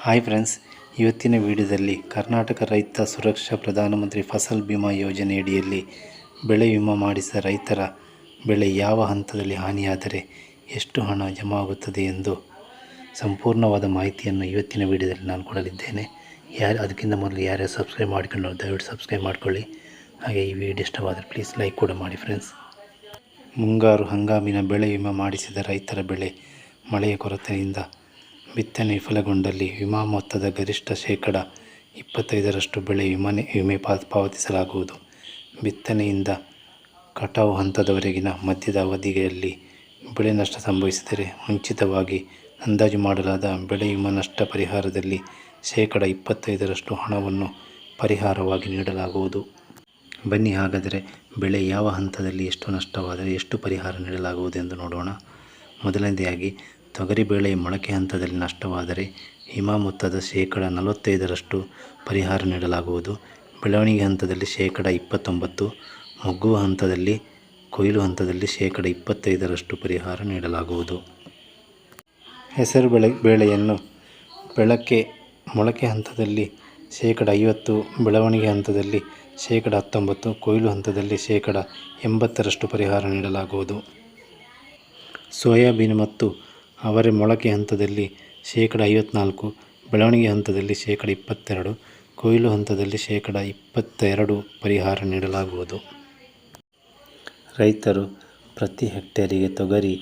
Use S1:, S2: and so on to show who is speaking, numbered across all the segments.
S1: Hi friends, ಇವತ್ತಿನ ವಿಡಿಯೋದಲ್ಲಿ ಕರ್ನಾಟಕ ರೈತ ಸುರಕ್ಷಾ ಪ್ರಧಾನಮಂತ್ರಿ ಫಸಲ್ ಬಿಮಾ ಯೋಜನೆಯಡಿಯಲ್ಲಿ ಬೆಳೆ ವಿಮಾ ಮಾಡಿಸಿದ ರೈತರ ಬೆಳೆ ಯಾವ ಹಂತದಲ್ಲಿ ಹಾನಿಯಾದರೆ ಎಷ್ಟು ಹಣ ಜಮಾ ಆಗುತ್ತದೆ ಎಂದು ಸಂಪೂರ್ಣವಾದ ಮಾಹಿತಿಯನ್ನು ಇವತ್ತಿನ ವಿಡಿಯೋದಲ್ಲಿ ನಾನು ಕೊಡಲಿದ್ದೇನೆ. ಅದಕ್ಕಿಂತ ಮೊದಲು ಯಾರ್ಯಾರು ಸಬ್ಸ್ಕ್ರೈಬ್ ಮಾಡಿಕೊಂಡು ದಯವಿಟ್ಟು ಸಬ್ಸ್ಕ್ರೈಬ್ ಮಾಡಿಕೊಳ್ಳಿ. ಹಾಗೆ ಈ ವಿಡಿಯೋ ಇಷ್ಟವಾದರೆ ಪ್ಲೀಸ್ ಲೈಕ್ ಕೂಡ ಮಾಡಿ ಫ್ರೆಂಡ್ಸ್. ಮುಂಗಾರು ಹಂಗಾಮಿನ ಬೆಳೆ ವಿಮಾ ಮಾಡಿಸಿದ ರೈತರ ಬೆಳೆ ಮಳೆಯ ಕೊರತೆಯಿಂದ ಬಿತ್ತನೆ ವಿಫಲಗೊಂಡಲ್ಲಿ ವಿಮಾ ಮೊತ್ತದ ಗರಿಷ್ಠ ಶೇಕಡ 25ರಷ್ಟು ಬೆಳೆ ವಿಮೆ ಪಾವತಿಸಲಾಗುವುದು. ಬಿತ್ತನೆಯಿಂದ ಕಟಾವು ಹಂತದವರೆಗಿನ ಮಧ್ಯದ ಅವಧಿಯಲ್ಲಿ ಬೆಳೆ ನಷ್ಟ ಸಂಭವಿಸಿದರೆ ಮುಂಚಿತವಾಗಿ ಅಂದಾಜು ಮಾಡಲಾದ ಬೆಳೆ ವಿಮಾ ನಷ್ಟ ಪರಿಹಾರದಲ್ಲಿ ಶೇಕಡ 25ರಷ್ಟು ಹಣವನ್ನು ಪರಿಹಾರವಾಗಿ ನೀಡಲಾಗುವುದು. ಬನ್ನಿ ಹಾಗಾದರೆ ಬೆಳೆ ಯಾವ ಹಂತದಲ್ಲಿ ಎಷ್ಟು ನಷ್ಟವಾದರೆ ಎಷ್ಟು ಪರಿಹಾರ ನೀಡಲಾಗುವುದು ಎಂದು ನೋಡೋಣ. ಮೊದಲನೆಯದಾಗಿ ತೊಗರಿಬೇಳೆ ಮೊಳಕೆ ಹಂತದಲ್ಲಿ ನಷ್ಟವಾದರೆ ವಿಮಾ ಮೊತ್ತದ ಶೇಕಡ 45ರಷ್ಟು ಪರಿಹಾರ ನೀಡಲಾಗುವುದು. ಬೆಳವಣಿಗೆ ಹಂತದಲ್ಲಿ ಶೇಕಡ 29, ಮೊಗ್ಗುವ ಹಂತದಲ್ಲಿ ಕೊಯ್ಲು ಹಂತದಲ್ಲಿ ಶೇಕಡ 25ರಷ್ಟು ಪರಿಹಾರ ನೀಡಲಾಗುವುದು. ಹೆಸರು ಬೇಳೆಯನ್ನು ಮೊಳಕೆ ಹಂತದಲ್ಲಿ ಶೇಕಡ 50, ಬೆಳವಣಿಗೆ ಹಂತದಲ್ಲಿ ಶೇಕಡ 19, ಕೊಯ್ಲು ಹಂತದಲ್ಲಿ ಶೇಕಡ 80ರಷ್ಟು ಪರಿಹಾರ ನೀಡಲಾಗುವುದು. ಸೋಯಾಬೀನ್ ಮತ್ತು ಅವರೆ ಮೊಳಕೆ ಹಂತದಲ್ಲಿ ಶೇಕಡ 54, ಬೆಳವಣಿಗೆ ಹಂತದಲ್ಲಿ ಶೇಕಡ 22, ಕೊಯ್ಲು ಹಂತದಲ್ಲಿ ಶೇಕಡ 22 ಪರಿಹಾರ ನೀಡಲಾಗುವುದು. ರೈತರು ಪ್ರತಿ ಹೆಕ್ಟೇರಿಗೆ ತೊಗರಿ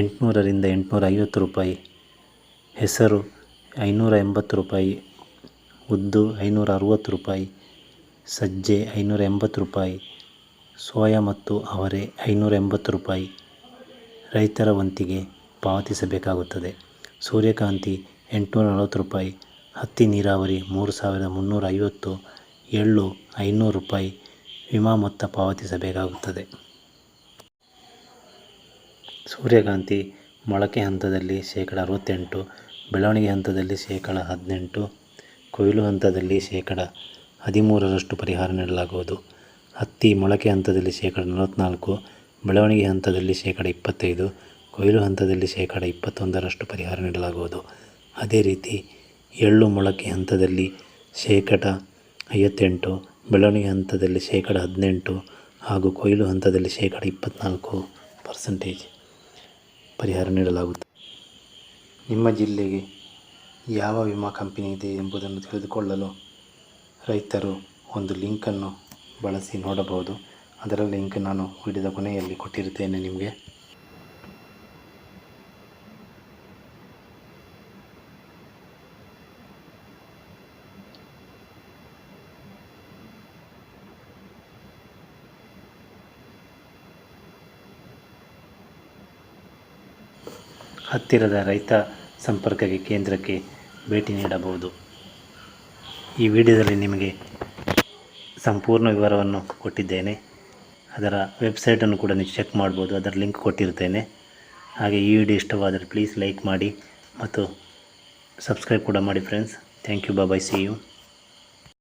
S1: 800 ರಿಂದ 850 ರೂಪಾಯಿ, ಹೆಸರು 580 ರೂಪಾಯಿ, ಉದ್ದು 560 ರೂಪಾಯಿ, ಸಜ್ಜೆ 580 ರೂಪಾಯಿ, ಸೋಯಾ ಮತ್ತು ಅವರೆ 580 ರೂಪಾಯಿ ರೈತರ ವಂತಿಗೆ ಪಾವತಿಸಬೇಕಾಗುತ್ತದೆ. ಸೂರ್ಯಕಾಂತಿ 840 ರೂಪಾಯಿ, ಹತ್ತಿ ನೀರಾವರಿ 3350, ಎಳ್ಳು 500 ರೂಪಾಯಿ ವಿಮಾ ಮೊತ್ತ ಪಾವತಿಸಬೇಕಾಗುತ್ತದೆ. ಸೂರ್ಯಕಾಂತಿ ಮೊಳಕೆ ಹಂತದಲ್ಲಿ ಶೇಕಡ 68, ಬೆಳವಣಿಗೆ ಹಂತದಲ್ಲಿ ಶೇಕಡ 18, ಕೊಯ್ಲು ಹಂತದಲ್ಲಿ ಶೇಕಡ 13ರಷ್ಟು ಪರಿಹಾರ ನೀಡಲಾಗುವುದು. ಹತ್ತಿ ಮೊಳಕೆ ಹಂತದಲ್ಲಿ ಶೇಕಡ 44, ಬೆಳವಣಿಗೆ ಹಂತದಲ್ಲಿ ಶೇಕಡ 25, ಕೊಯ್ಲು ಹಂತದಲ್ಲಿ ಶೇಕಡ 21ರಷ್ಟು ಪರಿಹಾರ ನೀಡಲಾಗುವುದು. ಅದೇ ರೀತಿ ಎಳ್ಳು ಮೊಳಕೆ ಹಂತದಲ್ಲಿ ಶೇಕಡ 58, ಬೆಳವಣಿಗೆ ಹಂತದಲ್ಲಿ ಶೇಕಡ 18 ಹಾಗೂ ಕೊಯ್ಲು ಹಂತದಲ್ಲಿ ಶೇಕಡ 24% ಪರಿಹಾರ ನೀಡಲಾಗುತ್ತದೆ. ನಿಮ್ಮ ಜಿಲ್ಲೆಗೆ ಯಾವ ವಿಮಾ ಕಂಪನಿ ಇದೆ ಎಂಬುದನ್ನು ತಿಳಿದುಕೊಳ್ಳಲು ರೈತರು ಒಂದು ಲಿಂಕನ್ನು ಬಳಸಿ ನೋಡಬಹುದು. ಅದರ ಲಿಂಕ್ ನಾನು ವಿಡಿಯೋದ ಕೊನೆಯಲ್ಲಿ ಕೊಟ್ಟಿರುತ್ತೇನೆ. ನಿಮಗೆ ಹತ್ತಿರದ ರೈತ ಸಂಪರ್ಕ ಕೇಂದ್ರಕ್ಕೆ ಭೇಟಿ ನೀಡಬಹುದು. ಈ ವಿಡಿಯೋದಲ್ಲಿ ನಿಮಗೆ ಸಂಪೂರ್ಣ ವಿವರವನ್ನು ಕೊಟ್ಟಿದ್ದೇನೆ. ಅದರ ವೆಬ್ಸೈಟನ್ನು ಕೂಡ ನೀವು ಚೆಕ್ ಮಾಡ್ಬೋದು. ಅದರ ಲಿಂಕ್ ಕೊಟ್ಟಿರ್ತೇನೆ. ಹಾಗೆ ಈ ವಿಡಿಯೋ ಇಷ್ಟವಾದರೆ ಪ್ಲೀಸ್ ಲೈಕ್ ಮಾಡಿ ಮತ್ತು ಸಬ್ಸ್ಕ್ರೈಬ್ ಕೂಡ ಮಾಡಿ friends. Thank you. Bye. See you.